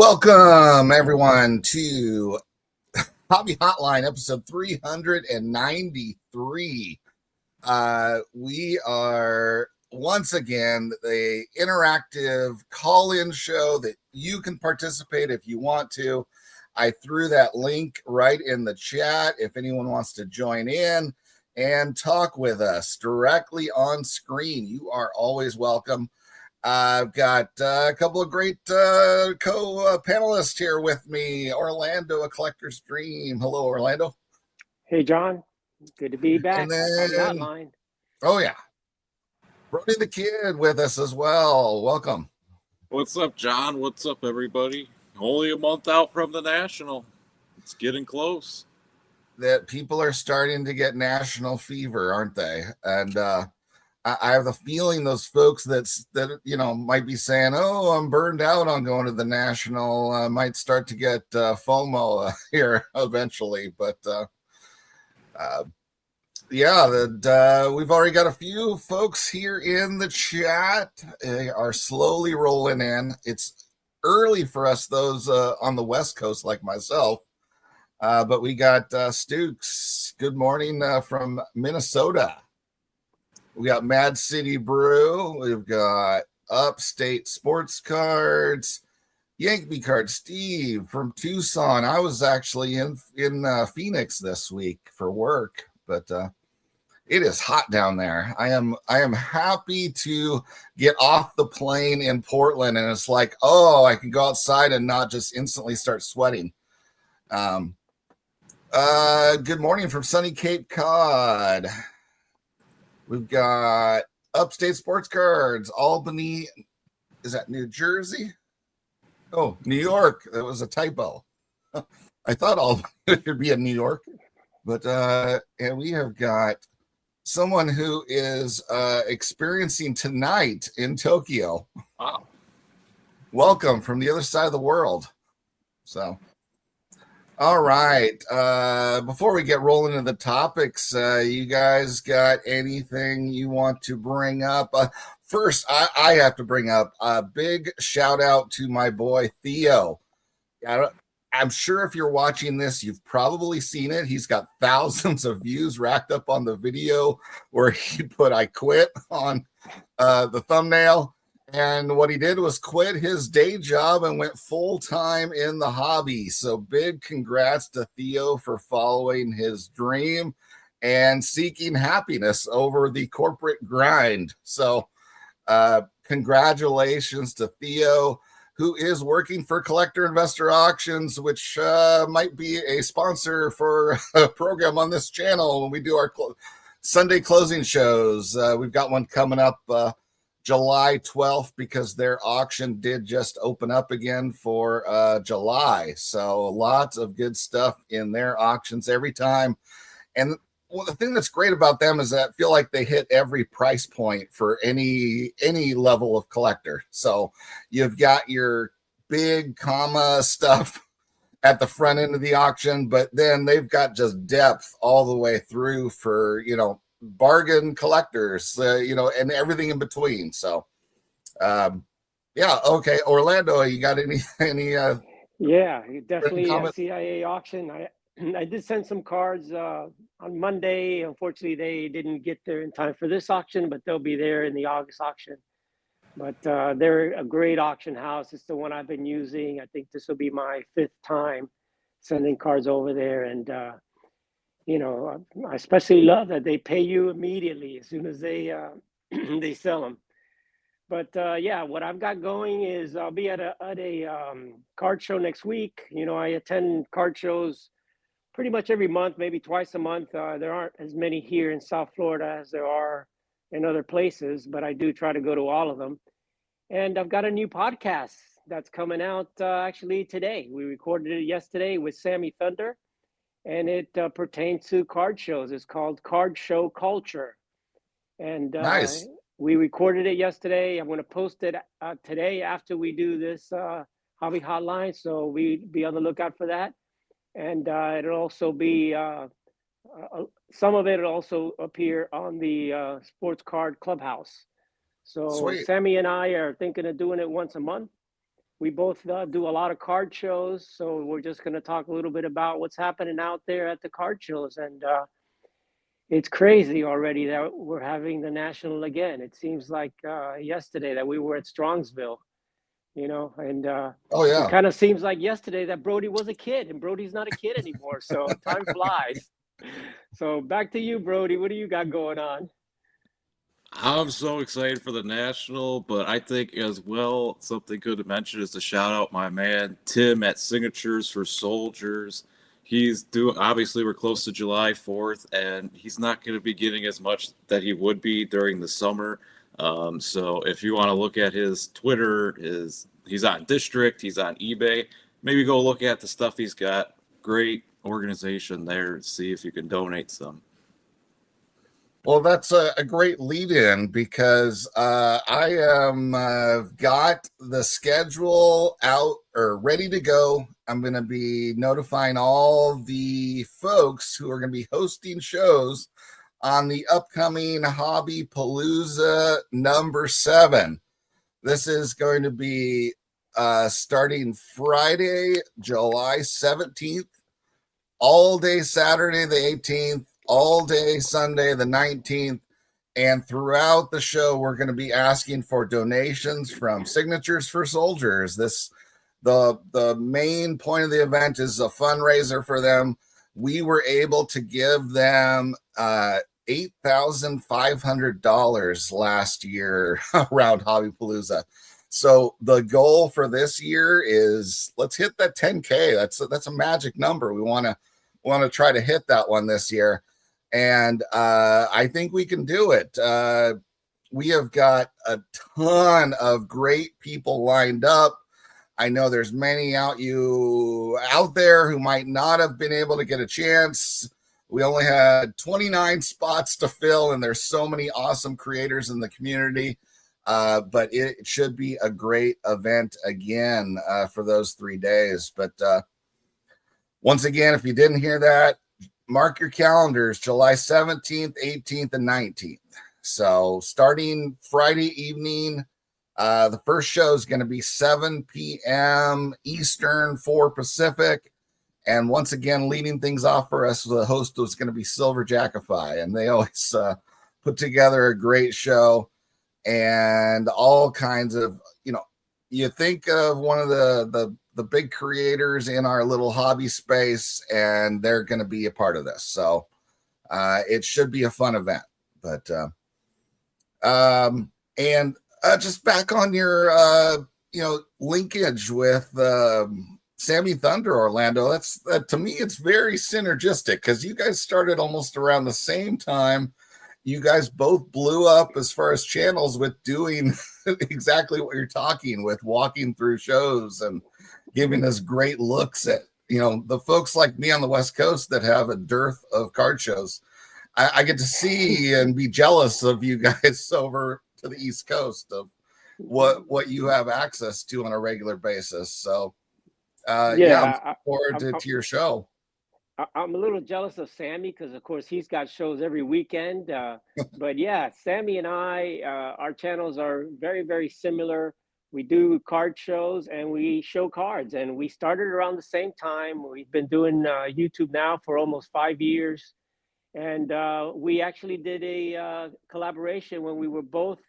Welcome, everyone, to Hobby Hotline, episode 393. We are once again the interactive call-in show that you can participate if you want to. I threw that link right in the chat if anyone wants to join in and talk with us directly on screen. You are always welcome. I've got a couple of great co-panelists here with me. Orlando, A Collector's Dream. Hello, Orlando. Hey, John. Good to be back. And then, Hotline. Oh, yeah. Brody the Kid with us as well. Welcome. What's up, John? What's up, everybody? Only a month out from the National. It's getting close. That people are starting to get national fever, aren't they? And I have the feeling those folks that might be saying, "Oh, I'm burned out on going to the National," might start to get FOMO here eventually. But we've already got a few folks here in the chat. They are slowly rolling in. It's early for us, those on the West Coast like myself. But we got Stukes. Good morning from Minnesota. We got Mad City Brew. We've got Upstate Sports Cards. Yankee Card Steve from Tucson. I was actually in Phoenix this week for work, but it is hot down there. I am happy to get off the plane in Portland, and it's like, oh, I can go outside and not just instantly start sweating. Good morning from sunny Cape Cod. We've got Upstate Sports Cards, Albany. Is that New Jersey? Oh, New York. That was a typo. I thought Albany would be in New York. But and we have got someone who is experiencing tonight in Tokyo. Wow. Welcome from the other side of the world. So, all right. Before we get rolling into the topics, you guys got anything you want to bring up? First, I have to bring up a big shout out to my boy Theo. I'm sure if you're watching this, you've probably seen it. He's got thousands of views racked up on the video where he put "I quit" on the thumbnail. And what he did was quit his day job and went full-time in the hobby. So big congrats to Theo for following his dream and seeking happiness over the corporate grind. So congratulations to Theo, who is working for Collector Investor Auctions, which might be a sponsor for a program on this channel when we do our Sunday closing shows. We've got one coming up July 12th because their auction did just open up again for July. So lots of good stuff in their auctions every time. And the thing that's great about them is that I feel like they hit every price point for any level of collector. So you've got your big comma stuff at the front end of the auction, but then they've got just depth all the way through for, bargain collectors, and everything in between. So, okay. Orlando, you got any? Yeah, definitely a CIA auction. I did send some cards on Monday. Unfortunately, they didn't get there in time for this auction, but they'll be there in the August auction. But they're a great auction house. It's the one I've been using. I think this will be my 5th time sending cards over there, and I especially love that they pay you immediately as soon as they they sell them. But what I've got going is I'll be at a card show next week. I attend card shows pretty much every month, maybe twice a month. There aren't as many here in South Florida as there are in other places, but I do try to go to all of them. And I've got a new podcast that's coming out actually today. We recorded it yesterday with Sammy Thunder. And it pertains to card shows. It's called Card Show Culture. And Nice. We recorded it yesterday. I'm going to post it today after we do this Hobby Hotline. So be on the lookout for that. And it'll also be, some of it will also appear on the Sports Card Clubhouse. So Sweet. Sammy and I are thinking of doing it once a month. we both do a lot of card shows. So we're just going to talk a little bit about what's happening out there at the card shows. And it's crazy already that we're having the National again. It seems like yesterday that we were at Strongsville, and Oh it yeah. kind of seems like yesterday that Brody was a kid, and Brody's not a kid anymore. So time flies. So back to you, Brody. What do you got going on? I'm so excited for the National, but I think as well, something good to mention is to shout out my man Tim at Signatures for Soldiers. He's doing, obviously, we're close to July 4th, and he's not going to be getting as much that he would be during the summer. So if you want to look at his Twitter, he's on District, he's on eBay. Maybe go look at the stuff he's got. Great organization there. See if you can donate some. Well, that's a great lead-in because I am got the schedule out or ready to go. I'm going to be notifying all the folks who are going to be hosting shows on the upcoming Hobby Palooza number 7. This is going to be starting Friday, July 17th, all day Saturday, the 18th, all day Sunday, the 19th. And throughout the show, we're going to be asking for donations from Signatures for Soldiers. The main point of the event is a fundraiser for them. We were able to give them $8,500 last year around Hobby Palooza. So the goal for this year is let's hit that 10K. That's a magic number. We want to try to hit that one this year. And I think we can do it. We have got a ton of great people lined up. I know there's many out there who might not have been able to get a chance. We only had 29 spots to fill, and there's so many awesome creators in the community. But it should be a great event again for those 3 days. But once again, if you didn't hear that, mark your calendars, July 17th, 18th, and 19th. So starting Friday evening, the first show is going to be 7 p.m. Eastern, 4 Pacific. And once again, leading things off for us, the host was going to be Silver Jackify. And they always put together a great show and all kinds of, you think of one of the big creators in our little hobby space, and they're going to be a part of this. So it should be a fun event. But just back on your linkage with Sammy Thunder Orlando, that's to me it's very synergistic because you guys started almost around the same time. You guys both blew up as far as channels with doing exactly what you're talking with, walking through shows and giving us great looks at, the folks like me on the West Coast that have a dearth of card shows. I get to see and be jealous of you guys over to the East Coast of what you have access to on a regular basis. So, I'm looking forward to your show. I'm a little jealous of Sammy because, of course, he's got shows every weekend. But yeah, Sammy and I, our channels are very, very similar. We do card shows and we show cards, and we started around the same time. We've been doing YouTube now for almost 5 years. And we actually did a collaboration when we were both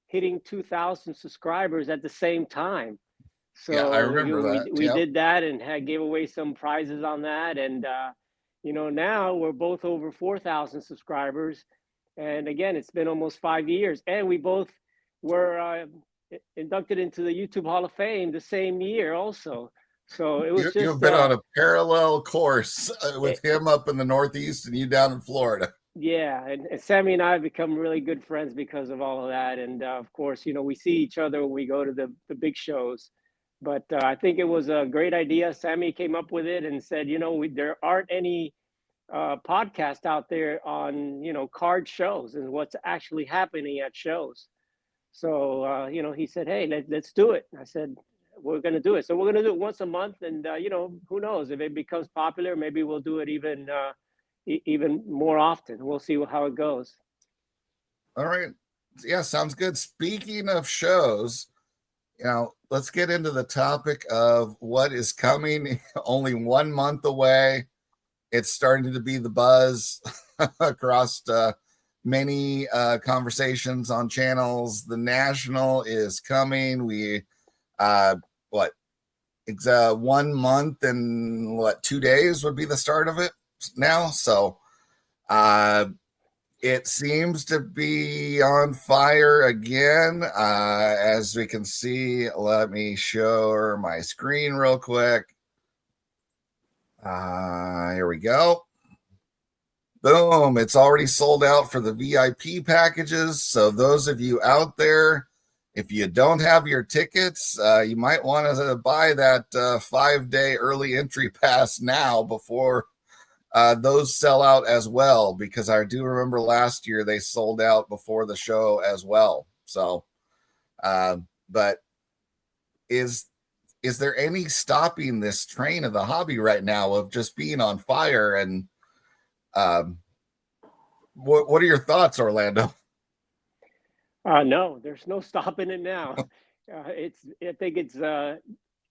hitting 2,000 subscribers at the same time. So yeah, I remember that. We did that and gave away some prizes on that. And, now we're both over 4,000 subscribers. And again, it's been almost 5 years. And we both were inducted into the YouTube Hall of Fame the same year also. So it was you've been on a parallel course with him up in the Northeast and you down in Florida. Yeah, and Sammy and I have become really good friends because of all of that. And of course, we see each other when we go to the big shows. But I think it was a great idea. Sammy came up with it and said, there aren't any podcasts out there on, card shows and what's actually happening at shows. So, he said, hey, let's do it. I said, we're going to do it. So we're going to do it once a month. And, who knows if it becomes popular, maybe we'll do it even more often. We'll see how it goes. All right. Yeah, sounds good. Speaking of shows, let's get into the topic of what is coming. Only 1 month away. It's starting to be the buzz across many conversations on channels. The National is coming. We what? It's 1 month and 2 days would be the start of it now. So it seems to be on fire again. As we can see, let me show my screen real quick. Here we go. Boom. It's already sold out for the VIP packages. So those of you out there, if you don't have your tickets, you might want to buy that 5-day early entry pass now before those sell out as well, because I do remember last year they sold out before the show as well. So, but is there any stopping this train of the hobby right now of just being on fire? And what are your thoughts, Orlando? No, there's no stopping it now. I think it's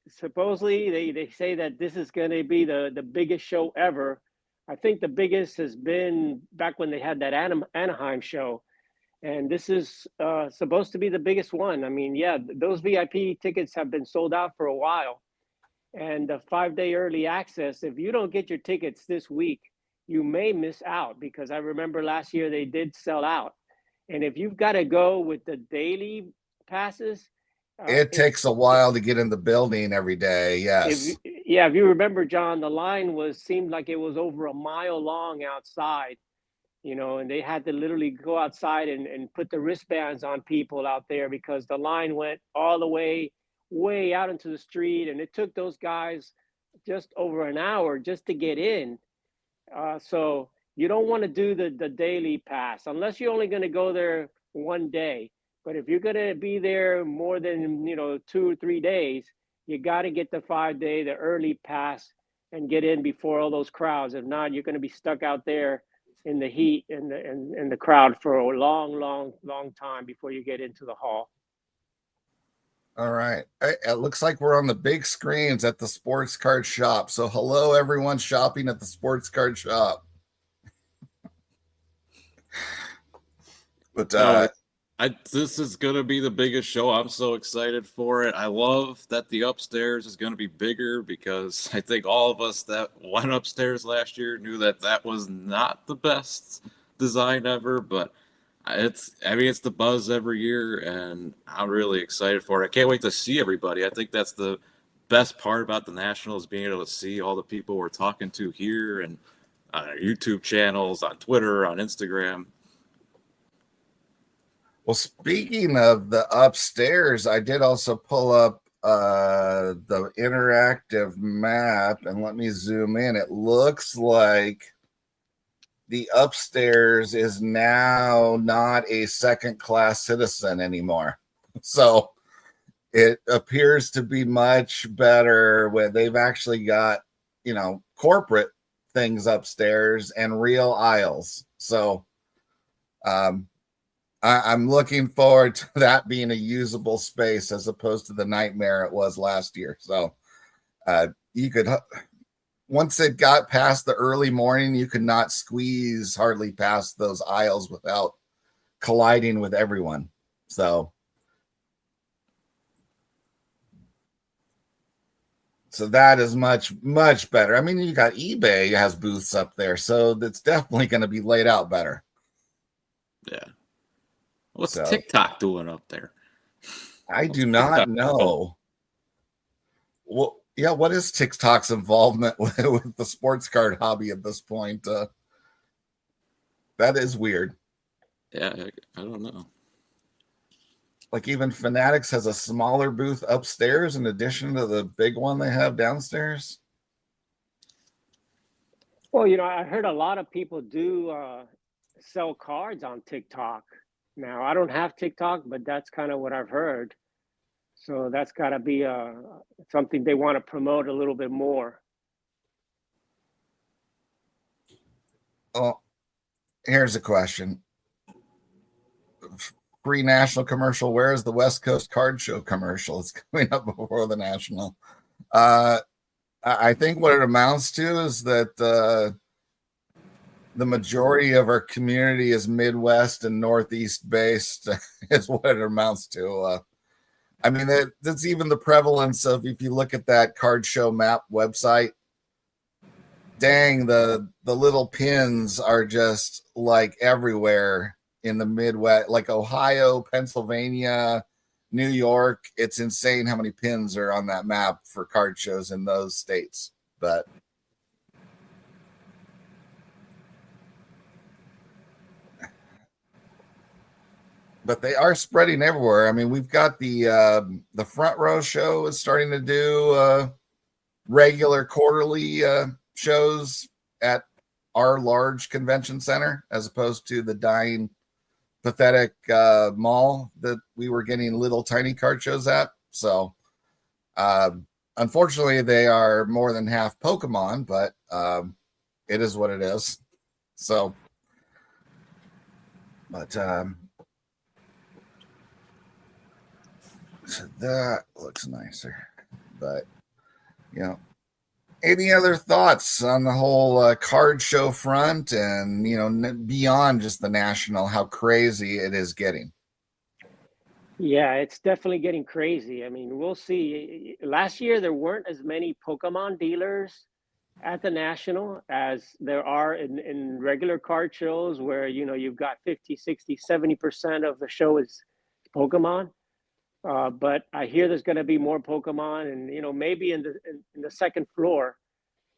supposedly they say that this is going to be the biggest show ever. I think the biggest has been back when they had that Anaheim show, and this is supposed to be the biggest one. I mean, yeah, those VIP tickets have been sold out for a while, and the 5-day early access. If you don't get your tickets this week, you may miss out, because I remember last year they did sell out. And if you've got to go with the daily passes, it takes a while to get in the building every day. Yes. If you remember, John, the line seemed like it was over a mile long outside, and they had to literally go outside and put the wristbands on people out there, because the line went all the way out into the street, and it took those guys just over an hour just to get in. So you don't want to do the daily pass unless you're only going to go there one day. But if you're going to be there more than 2 or 3 days, you got to get the 5-day, the early pass, and get in before all those crowds. If not, you're going to be stuck out there in the heat and the crowd for a long time before you get into the hall. All right. It looks like we're on the big screens at the sports card shop. So hello, everyone shopping at the sports card shop. But this is going to be the biggest show. I'm so excited for it. I love that the upstairs is going to be bigger, because I think all of us that went upstairs last year knew that was not the best design ever, but it's the buzz every year, and I'm really excited for it. I can't wait to see everybody. I think that's the best part about the National, is being able to see all the people we're talking to here and on our YouTube channels, on Twitter, on Instagram. Well, speaking of the upstairs, I did also pull up the interactive map, and let me zoom in. It looks like the upstairs is now not a second-class citizen anymore. So it appears to be much better, where they've actually got, corporate things upstairs and real aisles. So I'm looking forward to that being a usable space, as opposed to the nightmare it was last year. So you could, once it got past the early morning, you could not squeeze hardly past those aisles without colliding with everyone. So that is much, much better. I mean, you got eBay has booths up there, so that's definitely going to be laid out better. Yeah. What's TikTok doing up there? I do not know. Well, yeah, what is TikTok's involvement with the sports card hobby at this point? That is weird. Yeah, I don't know. Like, even Fanatics has a smaller booth upstairs in addition to the big one they have downstairs. Well, I heard a lot of people do sell cards on TikTok. Now, I don't have TikTok, but that's kind of what I've heard. So that's got to be something they want to promote a little bit more. Oh, here's a question. pre-national commercial. Where is the West Coast Card Show commercial? It's coming up before the national. I think what it amounts to is that the majority of our community is Midwest and Northeast based is what it amounts to. I mean, that's even the prevalence of, if you look at that card show map website, dang, the little pins are just like everywhere in the Midwest, like Ohio, Pennsylvania, New York. It's insane how many pins are on that map for card shows in those states. But they are spreading everywhere. I mean, we've got the Front Row show is starting to do regular quarterly shows at our large convention center, as opposed to the dying, pathetic mall that we were getting little tiny card shows at. So unfortunately, they are more than half Pokemon, but it is what it is. So, but that looks nicer. But, you know, any other thoughts on the whole card show front, and, you know, beyond just the national, how crazy it is getting? Yeah, it's definitely getting crazy. I mean, we'll see. Last year, there weren't as many Pokemon dealers at the national as there are in regular card shows, where, you know, you've got 50, 60, 70% of the show is Pokemon. But I hear there's going to be more Pokemon, and, you know, maybe in the second floor.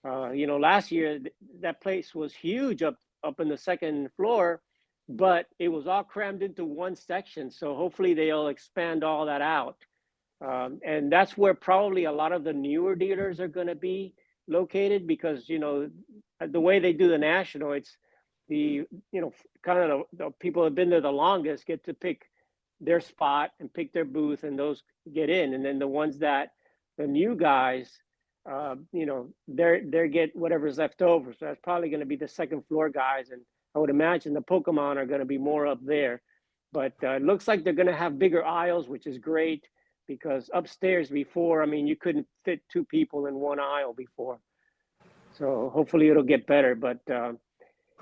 You know, last year that place was huge up in the second floor, but it was all crammed into one section. So hopefully they'll expand all that out, and that's where probably a lot of the newer dealers are going to be located, because, you know, the way they do the national, it's the, you know, kind of the people who have been there the longest get to pick their spot and pick their booth, and those get in. And then the ones that, the new guys, you know, they get whatever's left over. So that's probably going to be the second floor guys, and I would imagine the Pokemon are going to be more up there. But it looks like they're going to have bigger aisles, which is great, because upstairs before, I mean, you couldn't fit two people in one aisle before. So hopefully it'll get better. But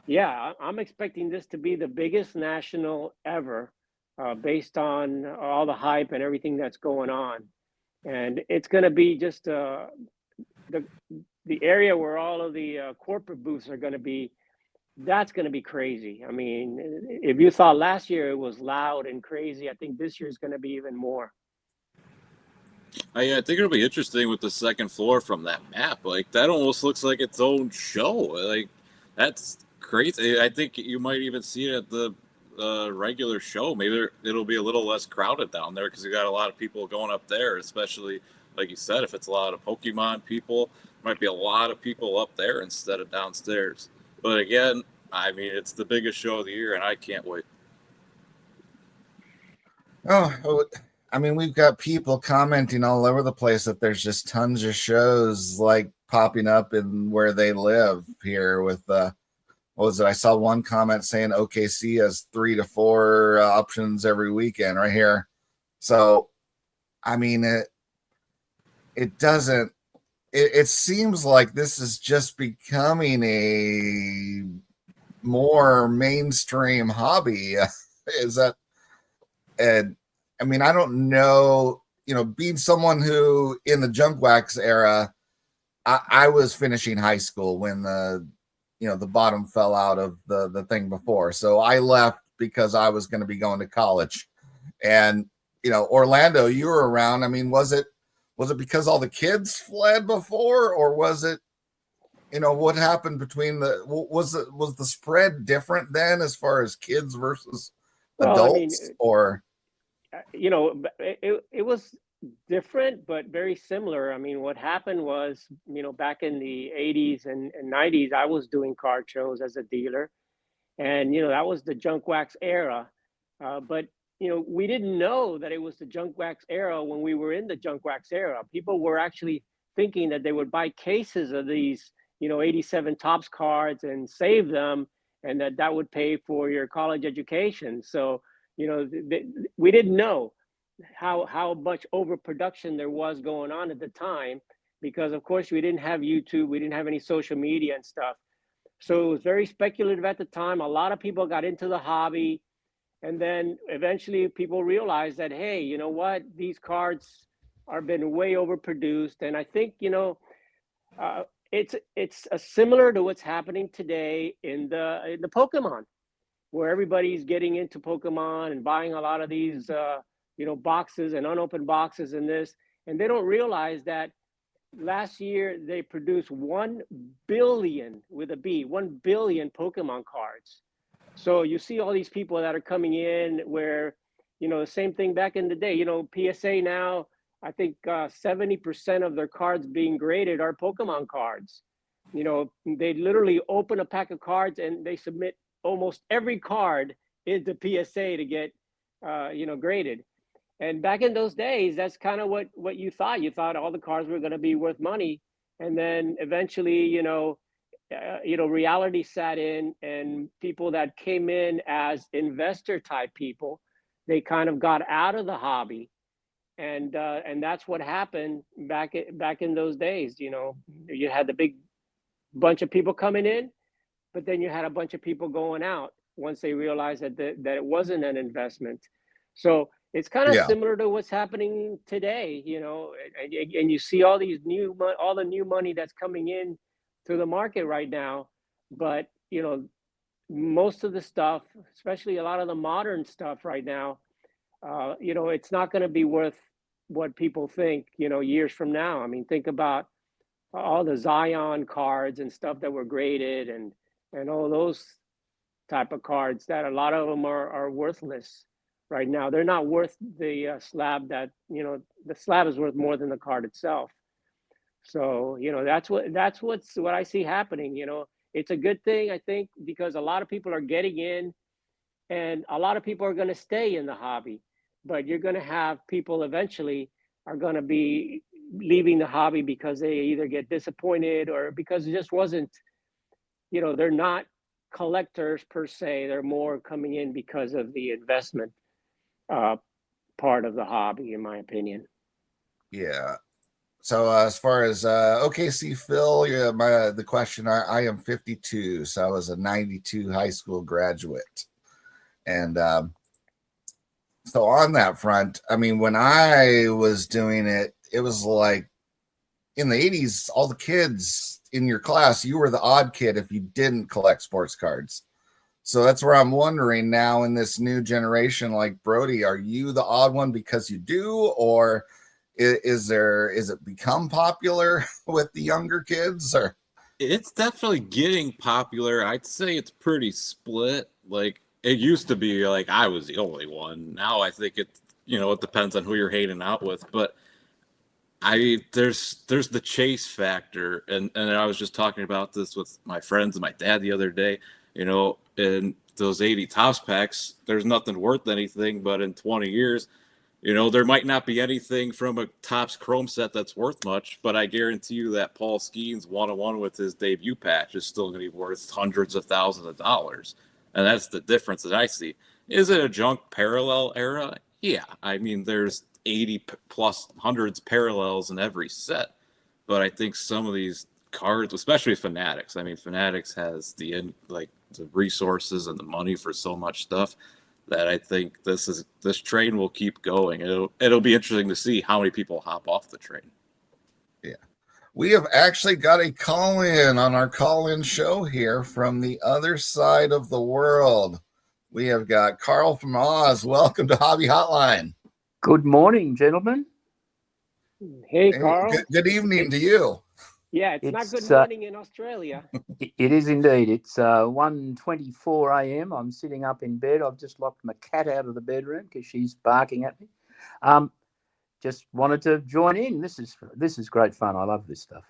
yeah, I'm expecting this to be the biggest national ever, based on all the hype and everything that's going on. And it's going to be just the area where all of the corporate booths are going to be. That's going to be crazy. I mean, if you thought last year it was loud and crazy, I think this year is going to be even more. I think it'll be interesting with the second floor from that map. Like, that almost looks like its own show. Like, that's crazy. I think you might even see it at the regular show. Maybe it'll be a little less crowded down there, because you got a lot of people going up there, especially, like you said, if it's a lot of Pokemon people, might be a lot of people up there instead of downstairs. But again, I mean, it's the biggest show of the year, and I can't wait. Oh, I mean, we've got people commenting all over the place that there's just tons of shows like popping up in where they live here with what was it? I saw one comment saying OKC has 3 to 4 options every weekend right here. So, I mean, it doesn't, it seems like this is just becoming a more mainstream hobby. Is that, and I mean, I don't know, you know, being someone who in the junk wax era, I was finishing high school when the bottom fell out of the thing before. So I left because I was going to be going to college. And, you know, Orlando, you were around. I mean, was it because all the kids fled before, or was it, you know, what happened between was the spread different then as far as kids versus adults? I mean, or, you know, it was different, but very similar. I mean, what happened was, you know, back in the 80s and 90s, I was doing card shows as a dealer, and, you know, that was the junk wax era. But, you know, we didn't know that it was the junk wax era when we were in the junk wax era. People were actually thinking that they would buy cases of these, you know, 87 Topps cards and save them, and that would pay for your college education. So, we didn't know how much overproduction there was going on at the time, because of course we didn't have YouTube, we didn't have any social media and stuff. So it was very speculative at the time. A lot of people got into the hobby, and then eventually people realized that, hey, you know what, these cards are been way overproduced. And I think, it's similar to what's happening today in the Pokemon, where everybody's getting into Pokemon and buying a lot of these boxes and unopened boxes and this, and they don't realize that last year they produced 1 billion, with a B, 1 billion Pokemon cards. So you see all these people that are coming in where, the same thing back in the day, PSA now, I think 70% of their cards being graded are Pokemon cards. They literally open a pack of cards and they submit almost every card into PSA to get, graded. And back in those days, that's kind of what you thought. You thought all the cards were going to be worth money. And then eventually, reality sat in, and people that came in as investor type people, they kind of got out of the hobby. And that's what happened back in those days. You had the big bunch of people coming in, but then you had a bunch of people going out once they realized that it wasn't an investment. So it's kind of similar to what's happening today, and you see all the new money that's coming in to the market right now. But, most of the stuff, especially a lot of the modern stuff right now, it's not going to be worth what people think, years from now. I mean, think about all the Zion cards and stuff that were graded, and all those type of cards that a lot of them are worthless right now. They're not worth the slab that, the slab is worth more than the card itself. So, that's what I see happening. It's a good thing, I think, because a lot of people are getting in, and a lot of people are going to stay in the hobby, but you're going to have people eventually are going to be leaving the hobby because they either get disappointed or because it just wasn't, they're not collectors per se. They're more coming in because of the investment part of the hobby, in my opinion. Yeah. So as far as OKC Phil, the question, I am 52, so I was a 92 high school graduate. And so on that front, I mean, when I was doing it, it was like in the 80s, all the kids in your class, you were the odd kid if you didn't collect sports cards. So that's where I'm wondering now in this new generation, like Brody, are you the odd one because you do, or is it become popular with the younger kids? Or it's definitely getting popular. I'd say it's pretty split. Like it used to be like I was the only one. Now I think it depends on who you're hanging out with, but there's the chase factor, and I was just talking about this with my friends and my dad the other day. In those 80 Topps packs, there's nothing worth anything, but in 20 years, there might not be anything from a Topps Chrome set that's worth much, but I guarantee you that Paul Skeens 101 with his debut patch is still going to be worth hundreds of thousands of dollars. And that's the difference that I see. Is it a junk parallel era? Yeah. I mean, there's 80 plus hundreds parallels in every set. But I think some of these cards, especially Fanatics, I mean, Fanatics has the resources and the money for so much stuff that I think this train will keep going. It'll be interesting to see how many people hop off the train. Yeah. We have actually got a call-in on our call-in show here from the other side of the world. We have got Carl from Oz. Welcome to Hobby Hotline. Good morning, gentlemen. Hey, Carl. Good evening to you. Yeah, it's not good morning in Australia. It is indeed. It's 1:24 a.m. I'm sitting up in bed. I've just locked my cat out of the bedroom because she's barking at me. Just wanted to join in. This is great fun. I love this stuff.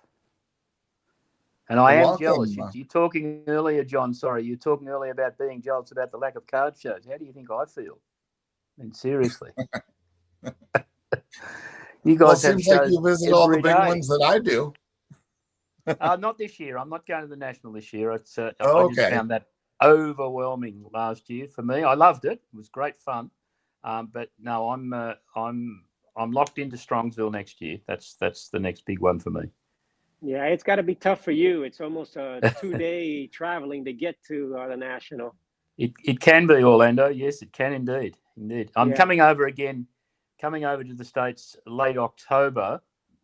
And I am jealous. You're talking earlier, John. Sorry, you were talking earlier about being jealous about the lack of card shows. How do you think I feel? I mean, seriously. You guys seems like you visit all the big ones that I do. Not this year. I'm not going to the National this year. I just found that overwhelming last year for me. I loved it. It was great fun. But no, I'm locked into Strongsville next year. That's the next big one for me. Yeah, it's got to be tough for you. It's almost a 2-day traveling to get to the National. It can be, Orlando. Yes, it can indeed. Indeed. I'm Yeah. coming over to the States late October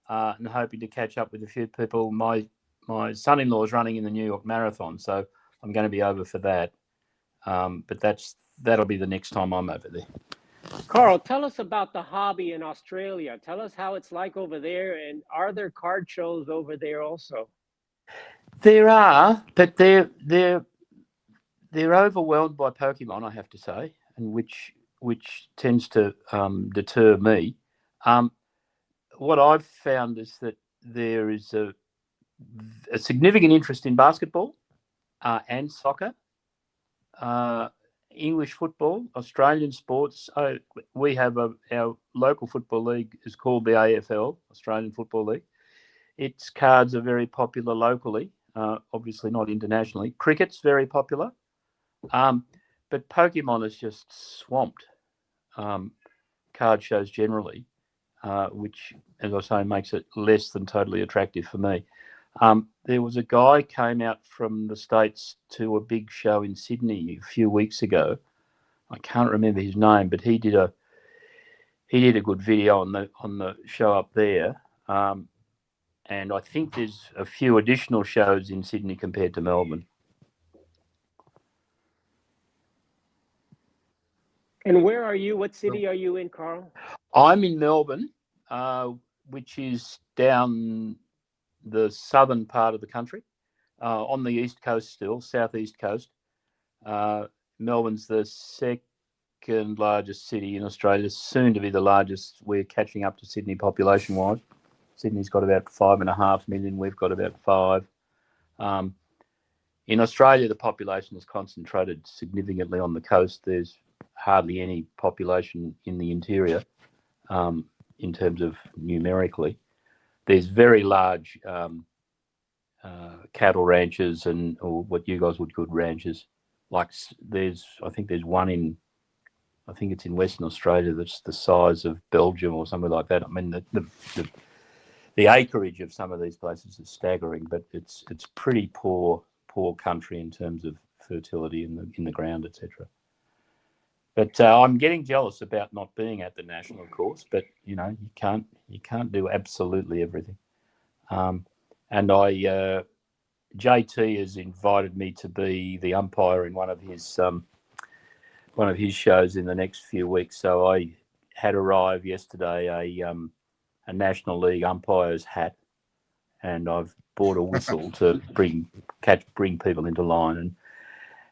and hoping to catch up with a few people. My son-in-law is running in the New York Marathon, so I'm going to be over for that. But that'll be the next time I'm over there. Carl, tell us about the hobby in Australia. Tell us how it's like over there, and are there card shows over there also? There are, but they're overwhelmed by Pokemon, I have to say, and which tends to deter me. What I've found is that there is a significant interest in basketball and soccer, English football, Australian sports. We have our local football league is called the AFL, Australian Football League. Its cards are very popular locally, obviously not internationally. Cricket's very popular. But Pokemon is just swamped card shows generally, which, as I say, makes it less than totally attractive for me. There was a guy came out from the States to a big show in Sydney a few weeks ago. I can't remember his name, but he did a good video on the show up there. And I think there's a few additional shows in Sydney compared to Melbourne. And where are you? What city are you in, Carl? I'm in Melbourne, which is down the southern part of the country, on the east coast still, southeast coast. Melbourne's the second largest city in Australia, soon to be the largest. We're catching up to Sydney population-wise. Sydney's got about 5.5 million. We've got about 5. In Australia, the population is concentrated significantly on the coast. There's hardly any population in the interior in terms of numerically. There's very large cattle ranches or what you guys would call ranches. Like I think there's one I think it's in Western Australia that's the size of Belgium or something like that. I mean, the acreage of some of these places is staggering, but it's pretty poor country in terms of fertility in the ground, etc. But I'm getting jealous about not being at the National course. But you can't do absolutely everything. And JT has invited me to be the umpire in one of his shows in the next few weeks. So I had arrived yesterday a National League umpire's hat, and I've bought a whistle to bring people into line,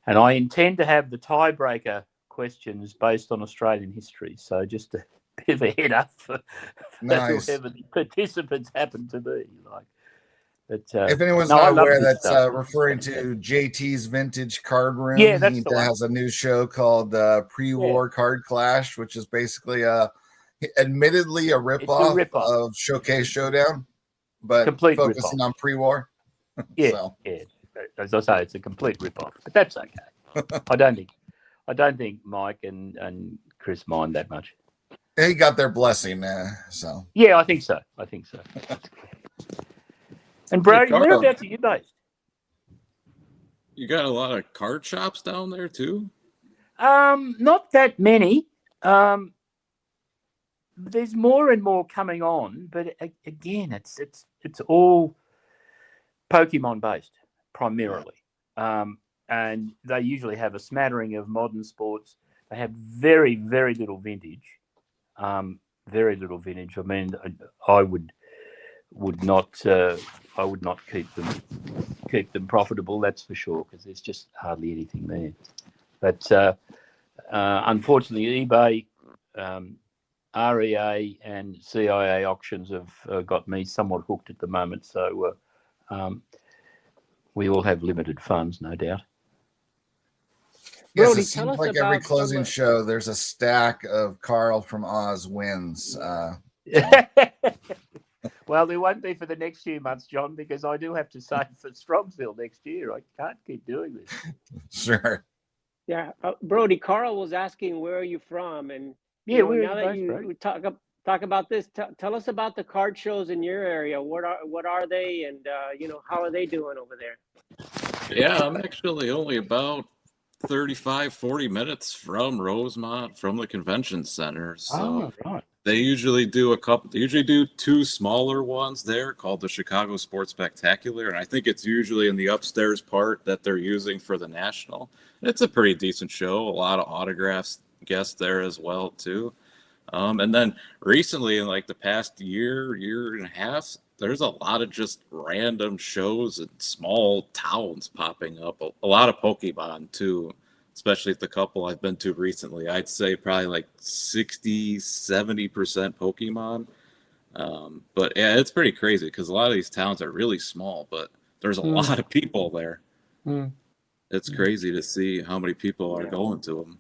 and I intend to have the tiebreaker questions based on Australian history. So just a bit of a head up for Nice. whoever the participants happen to be. But, if anyone's not aware, that's referring to JT's Vintage Card Room. Yeah, that's he the one. has a new show called Pre-War Card Clash, which is basically admittedly a ripoff of Showcase Showdown, but complete focusing rip-off on pre-war. Yeah, as I say, it's a complete ripoff, but that's okay. I don't think Mike and Chris mind that much. He got their blessing, so. Yeah, I think so. And Brody, whereabouts are you based? You got a lot of card shops down there too? Not that many. There's more and more coming on, but again, it's all Pokemon based primarily. And they usually have a smattering of modern sports. They have very, very little vintage. Very little vintage. I mean, I would not keep them profitable. That's for sure, because there's just hardly anything there. But unfortunately, eBay, REA, and CIA auctions have got me somewhat hooked at the moment. So we all have limited funds, no doubt. Yes, Brody, it seems like every closing show, there's a stack of Carl from Oz wins. Well, there won't be for the next few months, John, because I do have to save for Strongsville next year. I can't keep doing this. Sure. Yeah, Brody, Carl was asking, where are you from? And Yeah, You know, we now that both great. you talk about this, tell us about the card shows in your area. What are they, and you know, how are they doing over there? Yeah, I'm actually only about 35, 40 minutes from Rosemont, from the convention center. So Oh, right. they usually do a couple, they usually do two smaller ones there called the Chicago Sports Spectacular. And I think it's usually in the upstairs part that they're using for the National. It's a pretty decent show. A lot of autographs guests there as well, too. And then recently, in like the past year and a half, there's a lot of just random shows in small towns popping up. A lot of Pokemon too, especially at the couple I've been to recently. I'd say probably like 60-70% Pokemon. But yeah, it's pretty crazy because a lot of these towns are really small, but there's a lot of people there. Mm. It's crazy to see how many people are Yeah. going to them.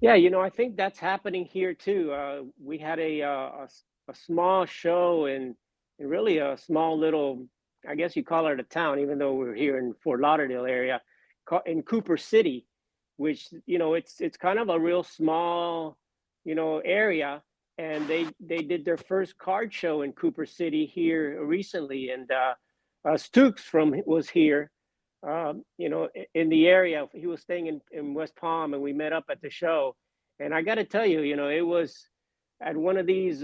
Yeah, you know, I think that's happening here too. We had a small show in really a small little, I guess you call it a town, even though we're here in Fort Lauderdale area, in Cooper City, which, you know, it's kind of a real small, you know, area. And they did their first card show in Cooper City here recently, and Stooks was here, you know, in the area. He was staying in West Palm, and we met up at the show. And I got to tell you, you know, it was at one of these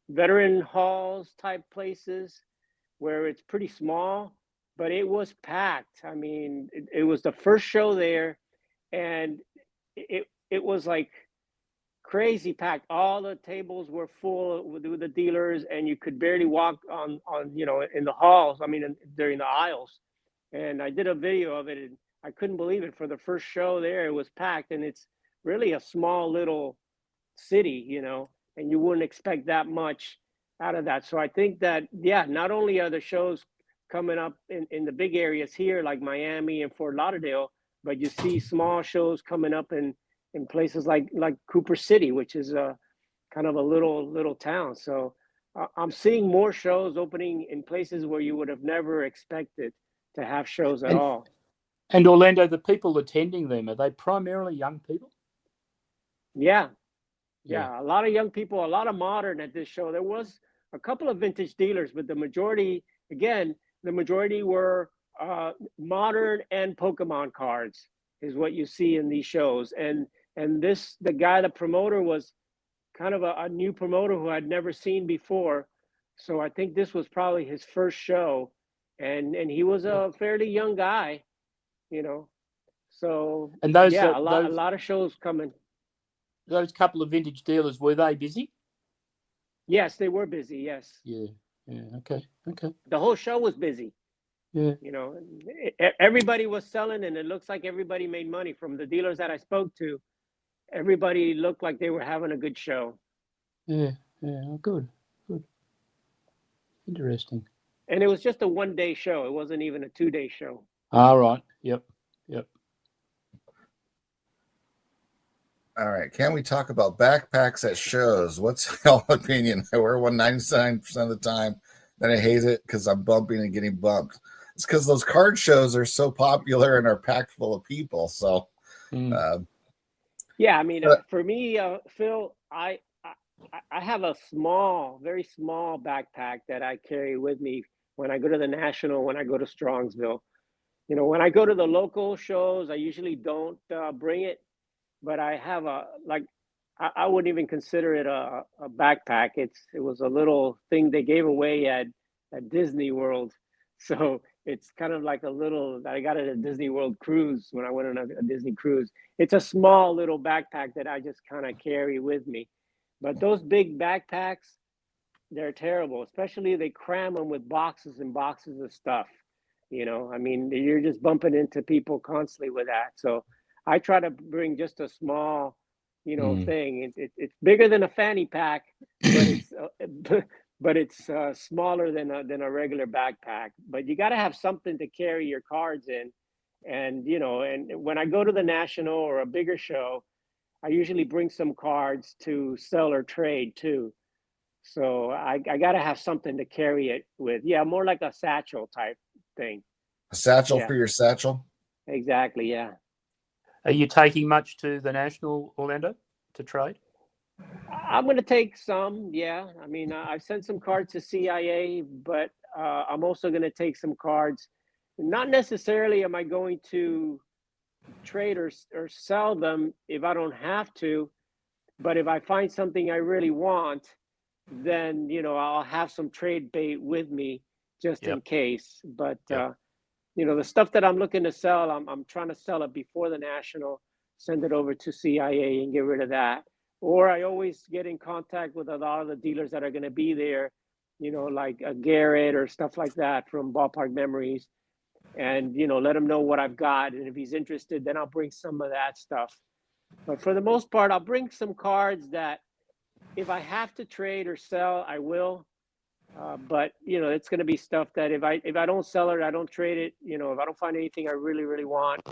veteran halls type places where it's pretty small, but it was packed. I mean, it was the first show there, and it was like crazy packed. All the tables were full with the dealers, and you could barely walk on you know, in the halls. I mean, during the aisles. And I did a video of it, and I couldn't believe it. For the first show there, it was packed, and it's really a small little city, you know, and you wouldn't expect that much out of that. So I think that, yeah, not only are the shows coming up in the big areas here like Miami and Fort Lauderdale, but you see small shows coming up in places like Cooper City, which is a kind of a little town. So I'm seeing more shows opening in places where you would have never expected to have shows at all. And Orlando, the people attending them, are they primarily young people? Yeah. A lot of young people, a lot of modern at this show. There was a couple of vintage dealers, but the majority were modern and Pokemon cards is what you see in these shows. And the promoter was kind of a new promoter who I'd never seen before. So I think this was probably his first show. And he was a fairly young guy, you know. So And those, yeah, a lot of shows coming. Those couple of vintage dealers, were they busy? Yes, they were busy. Yes. Yeah. Okay. The whole show was busy. Yeah. You know, everybody was selling, and it looks like everybody made money. From the dealers that I spoke to, everybody looked like they were having a good show. Yeah. Good. Interesting. And it was just a 1-day show. It wasn't even a 2-day show. All right. Yep. All right. Can we talk about backpacks at shows? What's your opinion? I wear one 99% of the time. Then I hate it because I'm bumping and getting bumped. It's because those card shows are so popular and are packed full of people. So, yeah, I mean, for me, Phil, I have a very small backpack that I carry with me when I go to the National, when I go to Strongsville. You know, when I go to the local shows, I usually don't bring it. But I have I wouldn't even consider it a backpack. It was a little thing they gave away at Disney World. So it's kind of like a little, I got it at a Disney World cruise when I went on a Disney cruise. It's a small little backpack that I just kind of carry with me. But those big backpacks, they're terrible, especially they cram them with boxes and boxes of stuff. You know, I mean, you're just bumping into people constantly with that. So I try to bring just a small, you know, thing. It's bigger than a fanny pack, but it's smaller than a regular backpack. But you got to have something to carry your cards in, and you know. And when I go to the National or a bigger show, I usually bring some cards to sell or trade too. So I got to have something to carry it with. Yeah, more like a satchel type thing. a satchel for your satchel? Exactly. Yeah. Are you taking much to the National, Orlando, to trade? I'm going to take some. Yeah. I mean, I've sent some cards to CIA, but I'm also going to take some cards. Not necessarily am I going to trade or sell them if I don't have to, but if I find something I really want, then, I'll have some trade bait with me just in case. But, the stuff that I'm looking to sell, I'm trying to sell it before the national, send it over to CIA and get rid of that. Or I always get in contact with a lot of the dealers that are going to be there, like a Garrett or stuff like that from Ballpark Memories, and let him know what I've got. And if he's interested, then I'll bring some of that stuff. But for the most part, I'll bring some cards that if I have to trade or sell, I will. But it's going to be stuff that if I don't sell it, I don't trade it. If I don't find anything I really, really want,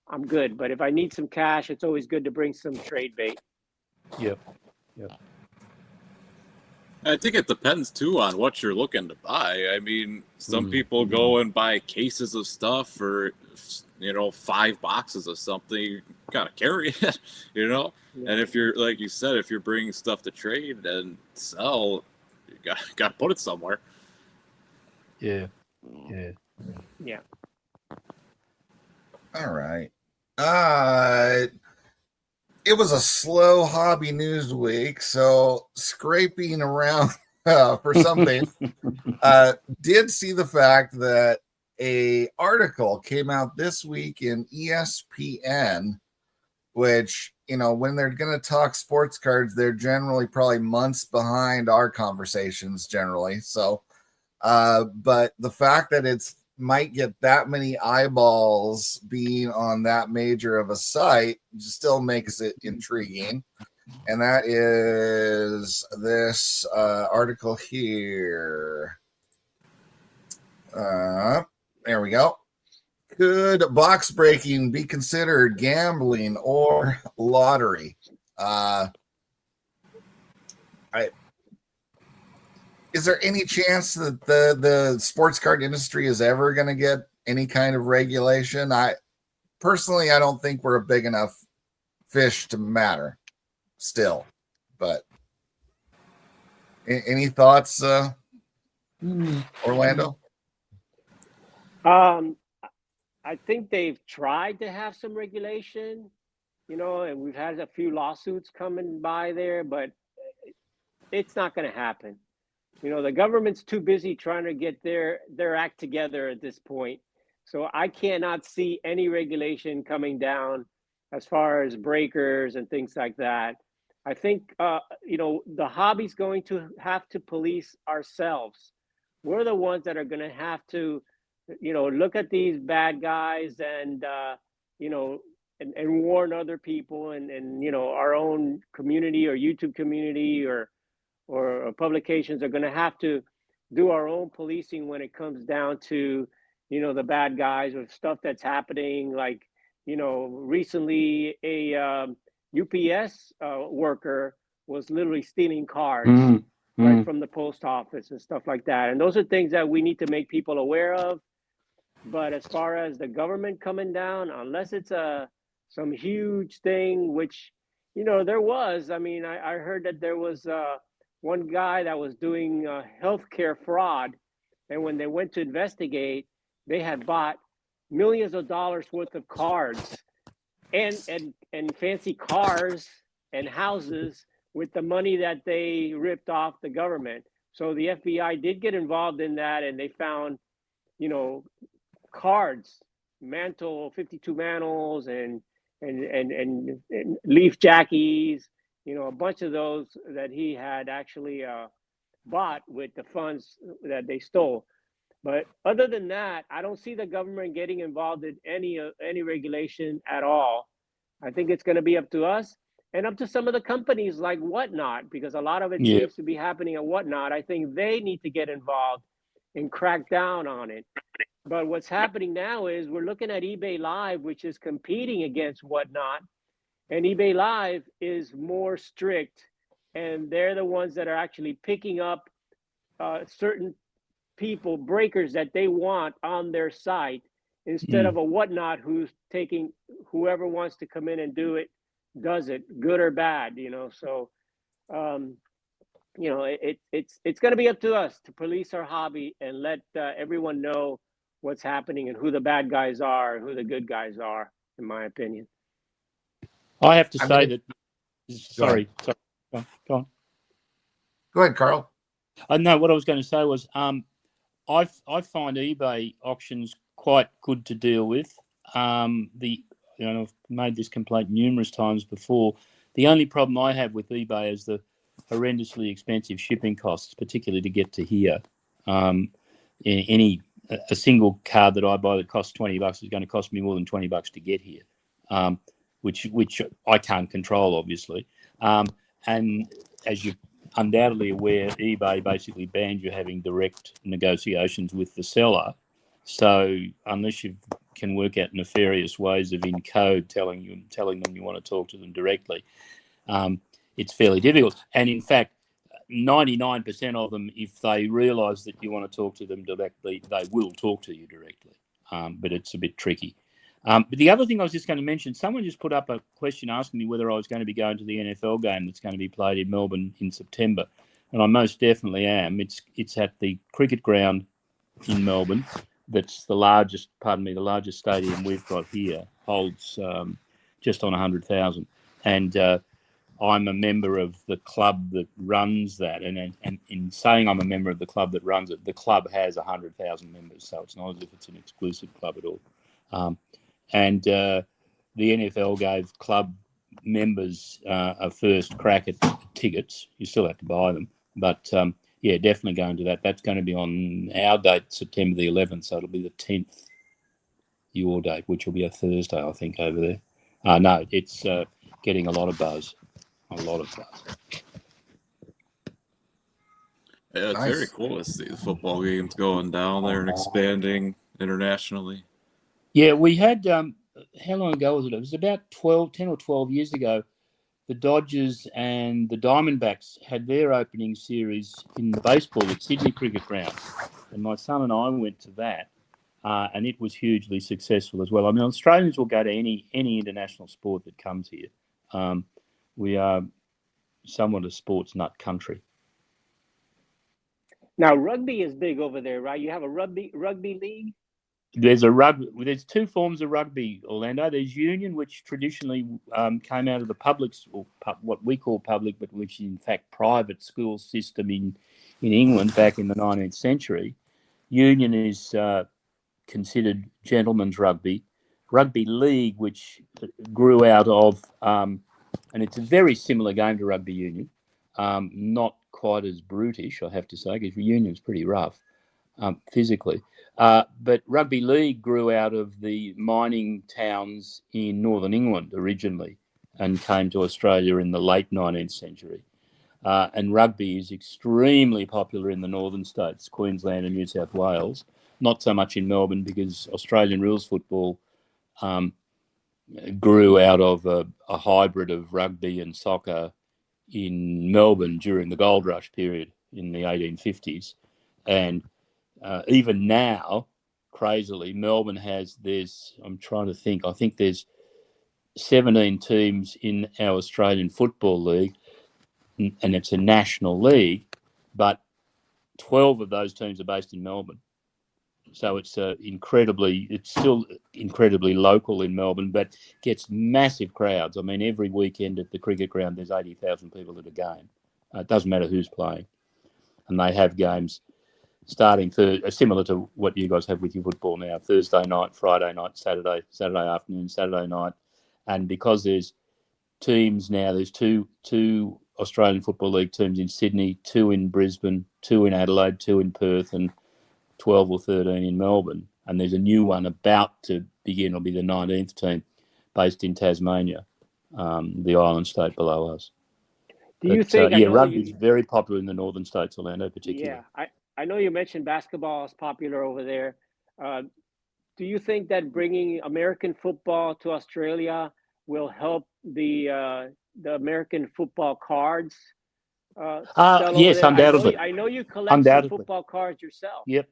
I'm good. But if I need some cash, it's always good to bring some trade bait. Yep. I think it depends too on what you're looking to buy. I mean, some people go and buy cases of stuff or 5 boxes of something. You gotta carry it, Yeah. And if you're like you said, if you're bringing stuff to trade and sell, you got to put it somewhere. Yeah. All right. It was a slow hobby news week, so scraping around for something, did see the fact that a article came out this week in ESPN, which, when they're going to talk sports cards, they're generally probably months behind our conversations generally. So, but the fact that it's might get that many eyeballs being on that major of a site still makes it intriguing. And that is this article here. There we go. Could box breaking be considered gambling or lottery? Is there any chance that the sports card industry is ever going to get any kind of regulation? I don't think we're a big enough fish to matter still, but any thoughts, Orlando? I think they've tried to have some regulation, and we've had a few lawsuits coming by there, but it's not going to happen. The government's too busy trying to get their act together at this point. So I cannot see any regulation coming down as far as breakers and things like that. I think, the hobby's going to have to police ourselves. We're the ones that are going to have to, look at these bad guys and, and warn other people and, our own community or YouTube community or publications are going to have to do our own policing when it comes down to, the bad guys or stuff that's happening. Like, recently a UPS worker was literally stealing cards right from the post office and stuff like that. And those are things that we need to make people aware of. But as far as the government coming down, unless it's some huge thing, which, there was, I mean, I heard that there was one guy that was doing healthcare fraud. And when they went to investigate, they had bought millions of dollars worth of cards and fancy cars and houses with the money that they ripped off the government. So the FBI did get involved in that, and they found, cards, 52 mantles and leaf jackies, a bunch of those that he had actually bought with the funds that they stole. But other than that, I don't see the government getting involved in any regulation at all. I think it's going to be up to us and up to some of the companies like Whatnot, because a lot of it seems to be happening at Whatnot. I think they need to get involved and crack down on it. But what's happening now is we're looking at eBay Live, which is competing against Whatnot. And eBay Live is more strict, and they're the ones that are actually picking up certain people, breakers that they want on their site, instead of a Whatnot who's taking whoever wants to come in and do it, does it, good or bad, So you know, it's going to be up to us to police our hobby and let everyone know what's happening and who the bad guys are and who the good guys are, in my opinion. I have to I say mean, that. Sorry. Go on. Go ahead, Carl. No, what I was going to say was, I find eBay auctions quite good to deal with. I've made this complaint numerous times before. The only problem I have with eBay is the horrendously expensive shipping costs, particularly to get to here. A single card that I buy that costs $20 is going to cost me more than $20 to get here, which I can't control, obviously. And as you're undoubtedly aware, eBay basically bans you having direct negotiations with the seller. So unless you can work out nefarious ways of in code telling them you want to talk to them directly, it's fairly difficult. And in fact, 99% of them, if they realise that you want to talk to them directly, they will talk to you directly. But it's a bit tricky. But the other thing I was just going to mention, someone just put up a question asking me whether I was going to be going to the NFL game that's going to be played in Melbourne in September, and I most definitely am. It's at the cricket ground in Melbourne. That's the largest stadium we've got here. Holds just on 100,000, and I'm a member of the club that runs that, and in saying I'm a member of the club that runs it, the club has 100,000 members, so it's not as if it's an exclusive club at all. And the NFL gave club members a first crack at tickets. You still have to buy them, but yeah, definitely going to that. That's going to be on our date, September the 11th, so it'll be the 10th your date, which will be a Thursday, I think, over there. No, it's getting a lot of buzz. A lot of buzz. Yeah, it's very cool to see the football games going down there and expanding internationally. Yeah, we had, how long ago was it? It was about 10 or 12 years ago. The Dodgers and the Diamondbacks had their opening series in baseball at Sydney Cricket Ground. And my son and I went to that, and it was hugely successful as well. I mean, Australians will go to any international sport that comes here. We are somewhat a sports nut country. Now, rugby is big over there, right? You have a rugby league? There's two forms of rugby, Orlando. There's union, which traditionally came out of the public, or what we call public, but which is in fact private school system in England back in the 19th century. Union is considered gentlemen's rugby. Rugby league, which grew out of, and it's a very similar game to rugby union, not quite as brutish, I have to say, because union's pretty rough physically. But rugby league grew out of the mining towns in northern England originally and came to Australia in the late 19th century. And rugby is extremely popular in the northern states, Queensland and New South Wales, not so much in Melbourne because Australian rules football grew out of a hybrid of rugby and soccer in Melbourne during the gold rush period in the 1850s. And even now, crazily, Melbourne I'm trying to think, I think there's 17 teams in our Australian Football League, and it's a national league, but 12 of those teams are based in Melbourne. So it's still incredibly local in Melbourne, but gets massive crowds. I mean, every weekend at the cricket ground, there's 80,000 people at a game. It doesn't matter who's playing. And they have games starting similar to what you guys have with your football now, Thursday night, Friday night, Saturday afternoon, Saturday night. And because there's teams now, there's two Australian Football League teams in Sydney, 2 in Brisbane, 2 in Adelaide, 2 in Perth, and 12 or 13 in Melbourne. And there's a new one about to begin. It'll be the 19th team based in Tasmania, the island state below us. Do you think? Rugby is very popular in the northern states, Orlando, particularly. Yeah, I know you mentioned basketball is popular over there. Do you think that bringing American football to Australia will help the American football cards? Yes, undoubtedly. I know you collect some football cards yourself. Yep.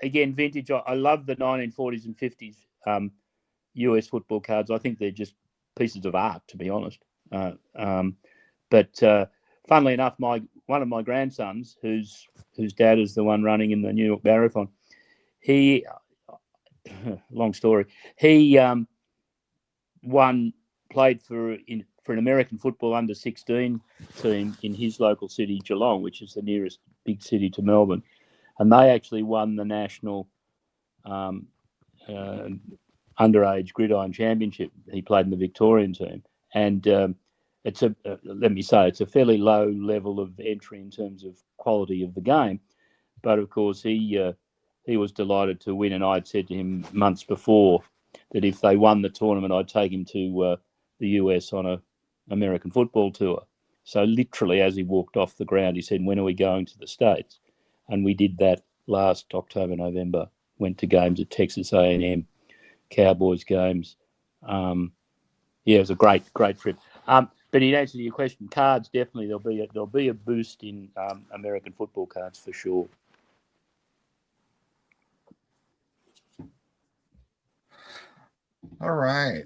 Again, vintage. I love the 1940s and 50s US football cards. I think they're just pieces of art, to be honest. But funnily enough, one of my grandsons, whose dad is the one running in the New York Marathon, he, long story, he played for an American football under-16 team in his local city, Geelong, which is the nearest big city to Melbourne, and they actually won the national underage gridiron championship. He played in the Victorian team, and it's a fairly low level of entry in terms of quality of the game. But of course, he was delighted to win, and I'd said to him months before that if they won the tournament, I'd take him to the US on a American football tour. So literally, as he walked off the ground, he said, "When are we going to the States?" And we did that last October, November. Went to games at Texas A&M, Cowboys games. It was a great trip. But in answer to your question, cards, definitely there'll be a boost in American football cards for sure. All right.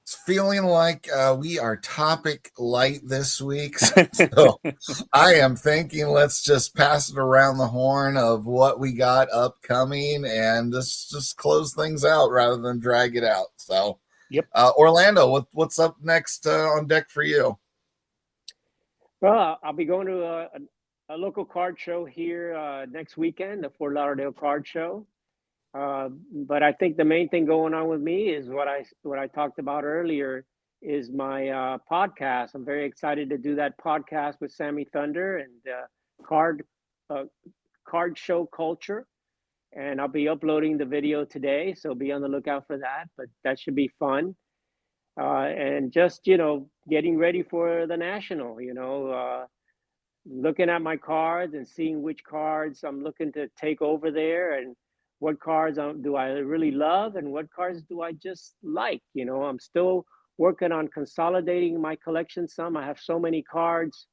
It's feeling like we are topic light this week. So I am thinking let's just pass it around the horn of what we got upcoming and just close things out rather than drag it out. So, yep. Orlando, what's up next on deck for you? Well, I'll be going to a local card show here next weekend, the Fort Lauderdale Card Show. But I think the main thing going on with me is what I talked about earlier is my podcast. I'm very excited to do that podcast with Sammy Thunder and card show culture, and I'll be uploading the video today, so be on the lookout for that. But that should be fun, and just getting ready for the national. Looking at my cards and seeing which cards I'm looking to take over there, and what cards do I really love and what cards do I just like. I'm still working on consolidating my collection some. I have so many cards,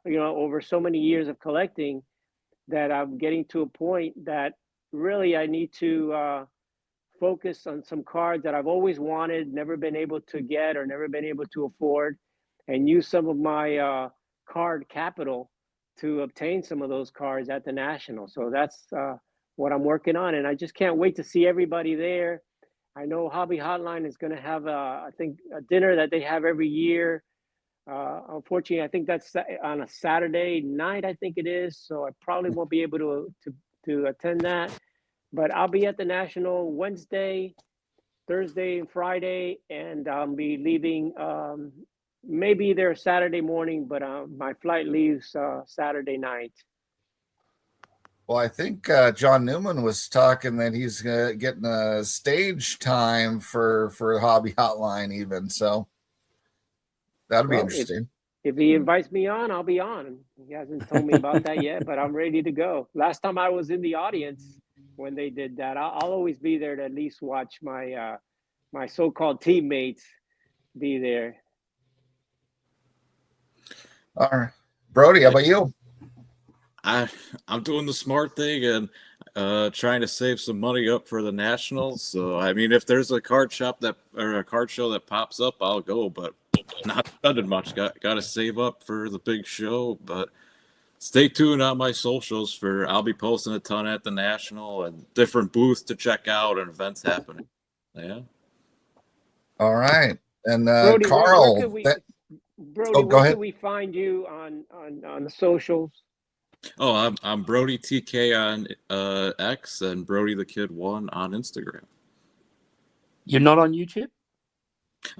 over so many years of collecting, that I'm getting to a point that really I need to focus on some cards that I've always wanted, never been able to get or never been able to afford, and use some of my card capital to obtain some of those cards at the National. So that's what I'm working on, and I just can't wait to see everybody there. I know Hobby Hotline is going to have I think a dinner that they have every year. Unfortunately, I think that's on a Saturday night, I think it is, so I probably won't be able to attend that. But I'll be at the National Wednesday, Thursday, and Friday, and I'll be leaving maybe there Saturday morning, but my flight leaves Saturday night. Well, I think John Newman was talking that he's getting a stage time for Hobby Hotline even. So that'll be interesting. If he invites me on, I'll be on. He hasn't told me about that yet, but I'm ready to go. Last time I was in the audience when they did that, I'll always be there to at least watch my my so-called teammates be there. All right. Brody, how about you? I'm doing the smart thing and trying to save some money up for the Nationals. So I mean, if there's a card shop or a card show that pops up, I'll go. But not spending much. Got to save up for the big show. But stay tuned on my socials I'll be posting a ton at the National and different booths to check out and events happening. Yeah. All right. And Brody, Carl, where can we find you on the socials? Oh, I'm Brody TK on X and Brody the Kid 1 on Instagram. You're not on YouTube?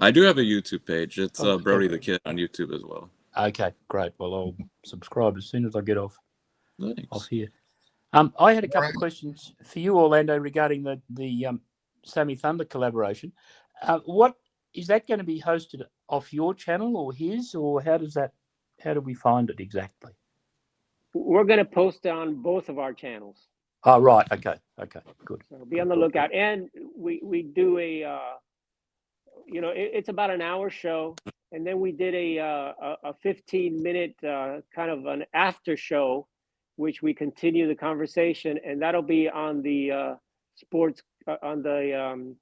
I do have a YouTube page. It's Brody the Kid on YouTube as well. Okay, great. Well, I'll subscribe as soon as I get off here. I had a couple of questions for you, Orlando, regarding the Sammy Thunder collaboration. What is that going to be hosted off your channel or his, or how do we find it exactly? We're going to post it on both of our channels. Oh, right. Okay, good. So be on the lookout. And we do it's about an hour show. And then we did a 15-minute kind of an after show, which we continue the conversation. And that'll be on the sports, on the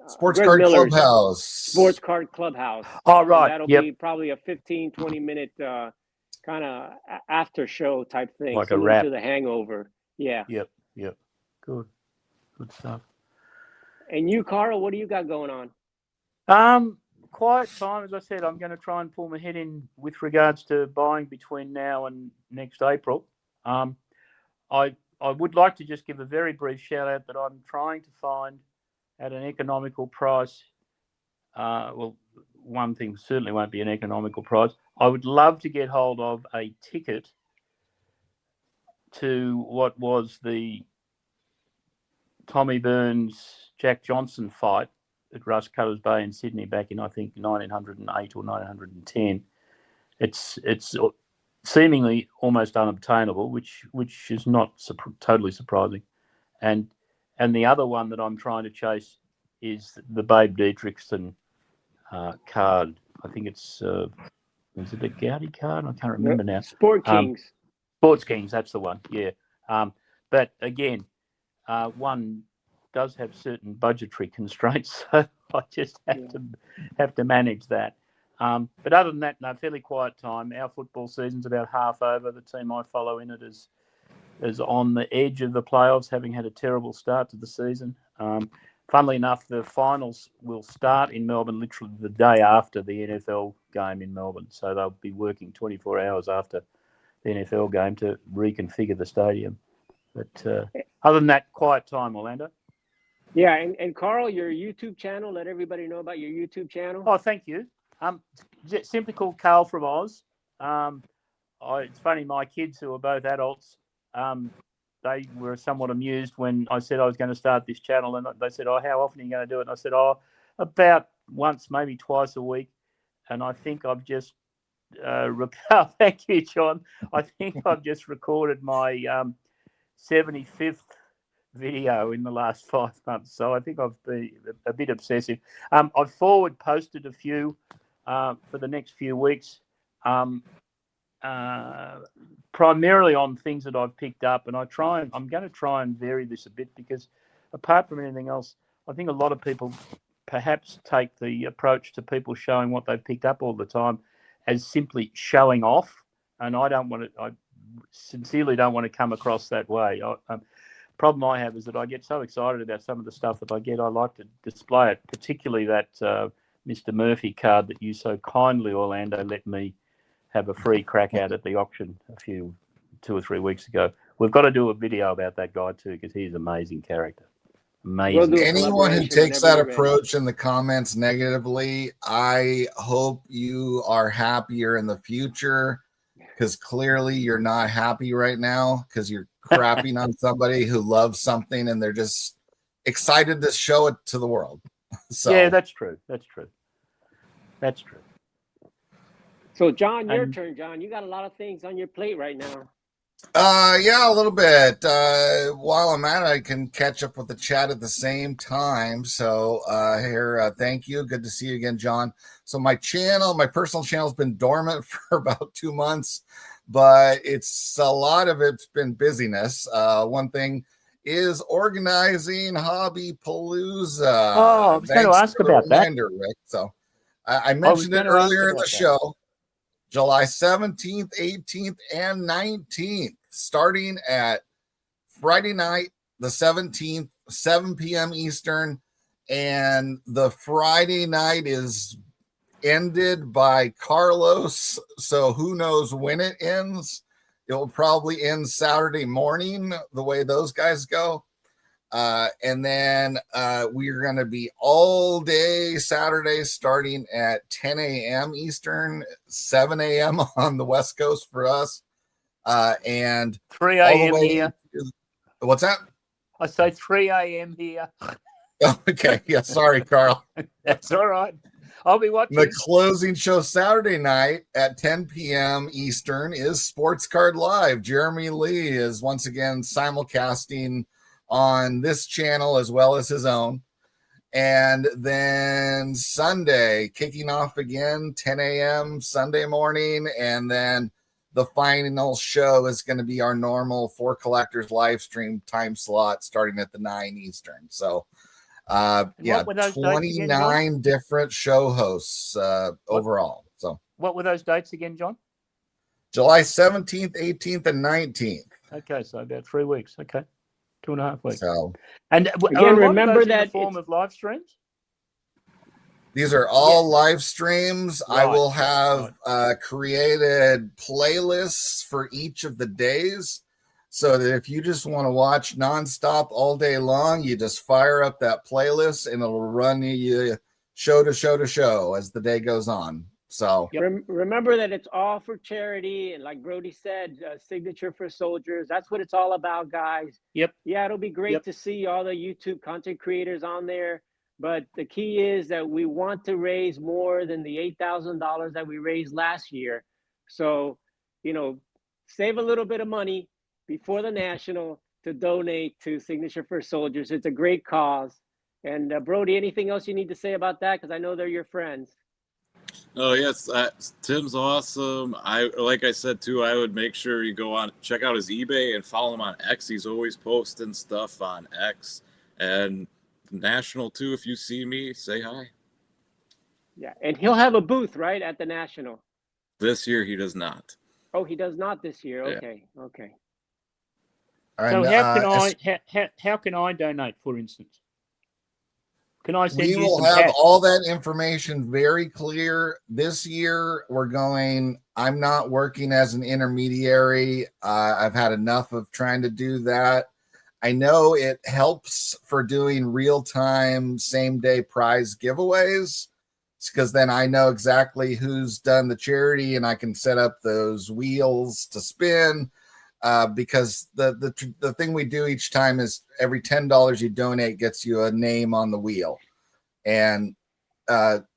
Sports Greg Card Miller's Clubhouse. Sports Card Clubhouse. Oh, And right. that'll Yep. be probably a 15, 20-minute kind of after show type thing, Like a similar wrap. to The Hangover. Yeah. Yep. Good stuff. And you, Carl, what do you got going on? Quiet time, as I said, I'm going to try and pull my head in with regards to buying between now and next April. I would like to just give a very brief shout out that I'm trying to find at an economical price. Well, one thing certainly won't be an economical price. I would love to get hold of a ticket to what was the Tommy Burns, Jack Johnson fight at Russ Cutters Bay in Sydney back in, I think, 1908 or 1910. It's seemingly almost unobtainable, which is not totally surprising. And the other one that I'm trying to chase is the Babe Dietrichson card. I think it's is it a Gowdy card? I can't remember now. Sport Kings. Sports Kings, that's the one. Yeah. But again, one does have certain budgetary constraints, so I just have to manage that. But other than that, no, fairly quiet time. Our football season's about half over. The team I follow in it is on the edge of the playoffs, having had a terrible start to the season. Funnily enough, the finals will start in Melbourne literally the day after the NFL game in Melbourne. So they'll be working 24 hours after the NFL game to reconfigure the stadium. But other than that, quiet time, Orlando. Yeah, and Carl, your YouTube channel, let everybody know about your YouTube channel. Oh, thank you. Simply called Carl from Oz. It's funny, my kids, who are both adults, they were somewhat amused when I said I was going to start this channel, and they said, "Oh, how often are you going to do it?" And I said, "Oh, about once, maybe twice a week." And I think I've just thank you, John. I think I've just recorded my 75th video in the last 5 months, so I think I've been a bit obsessive. I've forward posted a few for the next few weeks, primarily on things that I've picked up, and I'm going to try and vary this a bit, because apart from anything else, I think a lot of people perhaps take the approach to people showing what they've picked up all the time as simply showing off, and I sincerely don't want to come across that way. Problem I have is that I get so excited about some of the stuff that I get, I like to display it, particularly that Mr. Murphy card that you so kindly, Orlando, let me have a free crack at the auction 2 or 3 weeks ago. We've got to do a video about that guy too, because he's an amazing character. Amazing. Anyone who takes that approach in the comments negatively, I hope you are happier in the future, because clearly you're not happy right now, because you're crapping on somebody who loves something and they're just excited to show it to the world. So yeah, that's true. So, John, your turn, John. You got a lot of things on your plate right now. Yeah, a little bit. While I'm at it, I can catch up with the chat at the same time. So thank you. Good to see you again, John. So my personal channel has been dormant for about 2 months, but a lot of it's been busyness. One thing is organizing Hobby Palooza. Oh, I was going to ask about that, Rick. So I mentioned it earlier in the show. July 17th, 18th, and 19th, starting at Friday night, the 17th, 7 p.m. Eastern. And the Friday night is ended by Carlos. So who knows when it ends? It will probably end Saturday morning, the way those guys go. And then we're going to be all day Saturday, starting at 10 a.m. Eastern, 7 a.m. on the West Coast for us. And 3 a.m. here. What's that? I say 3 a.m. here. Okay. Yeah. Sorry, Carl. That's all right. I'll be watching. The closing show Saturday night at 10 p.m. Eastern is Sports Card Live. Jeremy Lee is once again simulcasting on this channel as well as his own. And then Sunday, kicking off again, 10 a.m. Sunday morning. And then the final show is going to be our normal For Collectors live stream time slot starting at the 9 Eastern. So What were those dates again, John? 29 different show hosts overall. So what were those dates again, John? July 17th, 18th, and 19th. Okay, so about 3 weeks. Okay, 2.5 weeks. So, and again, remember that in the form of live streams. These are all live streams. Right, I will have created playlists for each of the days, so that if you just want to watch nonstop all day long, you just fire up that playlist and it'll run you show to show to show as the day goes on. So remember that it's all for charity, and like Brody said, Signature for Soldiers. That's what it's all about, guys. Yep. Yeah, it'll be great to see all the YouTube content creators on there. But the key is that we want to raise more than the $8,000 that we raised last year. So, save a little bit of money before the National to donate to Signature for Soldiers. It's a great cause. And Brody, anything else you need to say about that? Because I know they're your friends. Oh yes, Tim's awesome. Like I said too, I would make sure you go on, check out his eBay and follow him on X. He's always posting stuff on X. And National too. If you see me, say hi. Yeah, and he'll have a booth, right, at the National. This year he does not. Oh, he does not this year. Okay, okay. So how can I donate, for instance? Can I send you some? We will have all that information very clear. This year I'm not working as an intermediary. I've had enough of trying to do that. I know it helps for doing real-time, same-day prize giveaways, because then I know exactly who's done the charity and I can set up those wheels to spin. Because the thing we do each time is every $10 you donate gets you a name on the wheel. And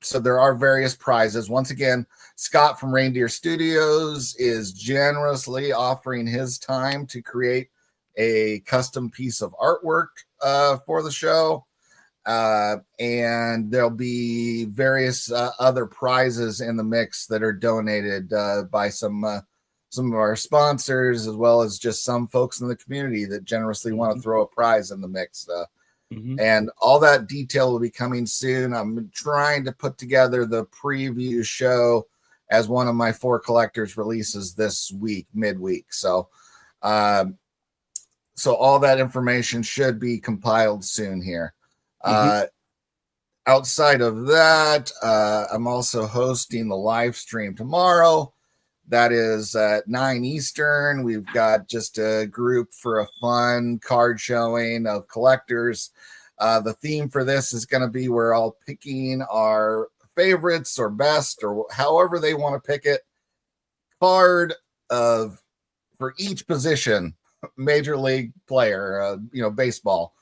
so there are various prizes. Once again, Scott from Reindeer Studios is generously offering his time to create a custom piece of artwork for the show. And there'll be various other prizes in the mix that are donated by some of our sponsors, as well as just some folks in the community that generously want to throw a prize in the mix. And all that detail will be coming soon. I'm trying to put together the preview show as one of my 4 collectors releases this week, midweek. So all that information should be compiled soon here. Outside of that, I'm also hosting the live stream tomorrow. That is at 9 Eastern. We've got just a group for a fun card showing of collectors. The theme for this is going to be we're all picking our favorites or best or however they want to pick it. Card for each position, major league player, baseball.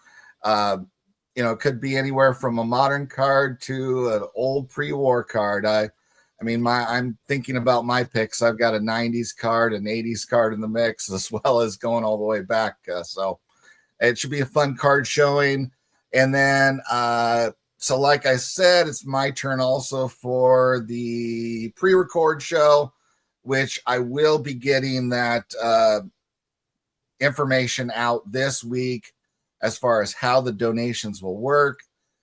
It could be anywhere from a modern card to an old pre-war card. I'm thinking about my picks. I've got a 90s card, an 80s card in the mix, as well as going all the way back. So it should be a fun card showing. And then, so like I said, it's my turn also for the pre-record show, which I will be getting that information out this week as far as how the donations will work,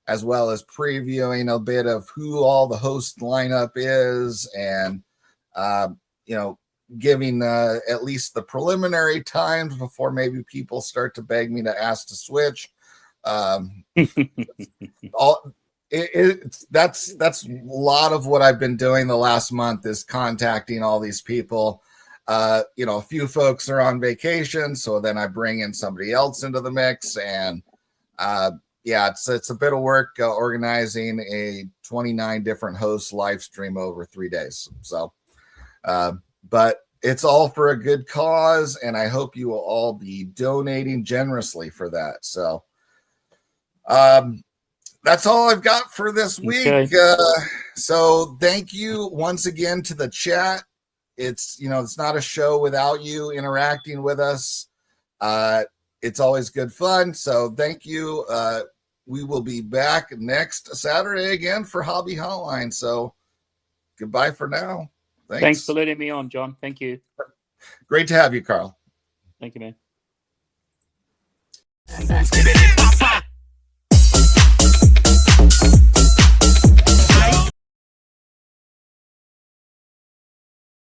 as well as previewing a bit of who all the host lineup is and, giving at least the preliminary times before maybe people start to beg me to ask to switch. That's a lot of what I've been doing the last month is contacting all these people. A few folks are on vacation, so then I bring in somebody else into the mix, and it's a bit of work organizing a 29 different hosts live stream over 3 days. So, but it's all for a good cause, and I hope you will all be donating generously for that. So, that's all I've got for this week. Okay. So thank you once again to the chat. It's not a show without you interacting with us. It's always good fun. So thank you. We will be back next Saturday again for Hobby Hotline. So goodbye for now. Thanks for letting me on, John. Thank you. Great to have you, Carl. Thank you, man.